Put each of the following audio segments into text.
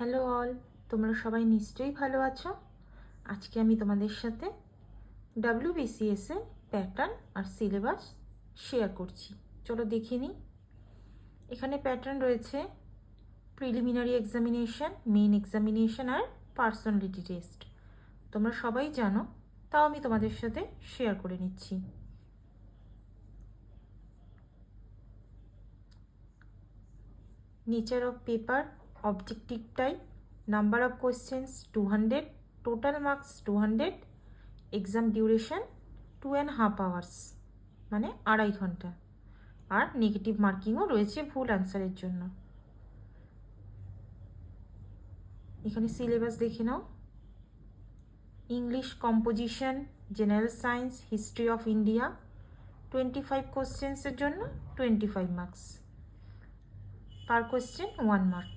Hello all, তোমরা সবাই নিশ্চয়ই ভালো আছো। আজকে আমি তোমাদের সাথে WBCS এর প্যাটার্ন আর সিলেবাস শেয়ার করছি। চলো দেখে নিই। এখানে প্যাটার্ন রয়েছে প্রিলিমিনারি এক্সামিনেশন, মেইন এক্সামিনেশন আর পার্সোনালিটি টেস্ট। তোমরা সবাই জানো, তাও আমি তোমাদের সাথে শেয়ার করে নিচ্ছি। Nature of paper, objective type, number of questions 200, total marks 200, exam duration 2.5 hours, মানে 2.5 ঘন্টা। আর নেগেটিভ মার্কিংও রয়েছে ভুল অ্যান্সারের জন্য। এখানে সিলেবাস দেখে নাও। English composition, general science, history of India 25 কোয়েশ্চেন্সের জন্য 25 মার্কস, পার কোয়েশ্চেন 1 মার্ক।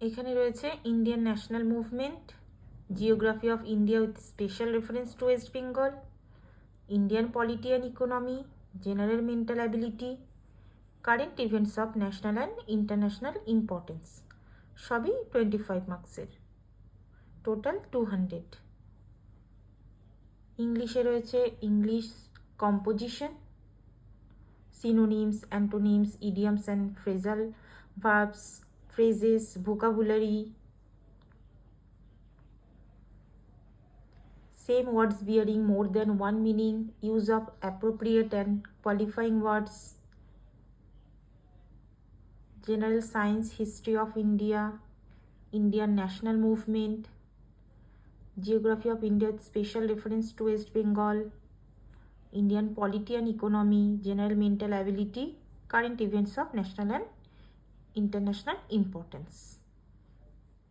এখানে রয়েছে Indian national movement, geography of India with special reference to West Bengal, Indian polity and economy, general mental ability, current events of national and international importance, সবই 25 মার্কসের, total 200। ইংলিশে রয়েছে English composition, synonyms, antonyms, idioms and phrasal verbs, phrases, vocabulary, same words bearing more than one meaning, use of appropriate and qualifying words, general science, history of India, Indian national movement, geography of India with special reference to West Bengal, Indian polity and economy, general mental ability, current events of national and international importance.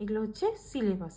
এগুলো হচ্ছে syllabus.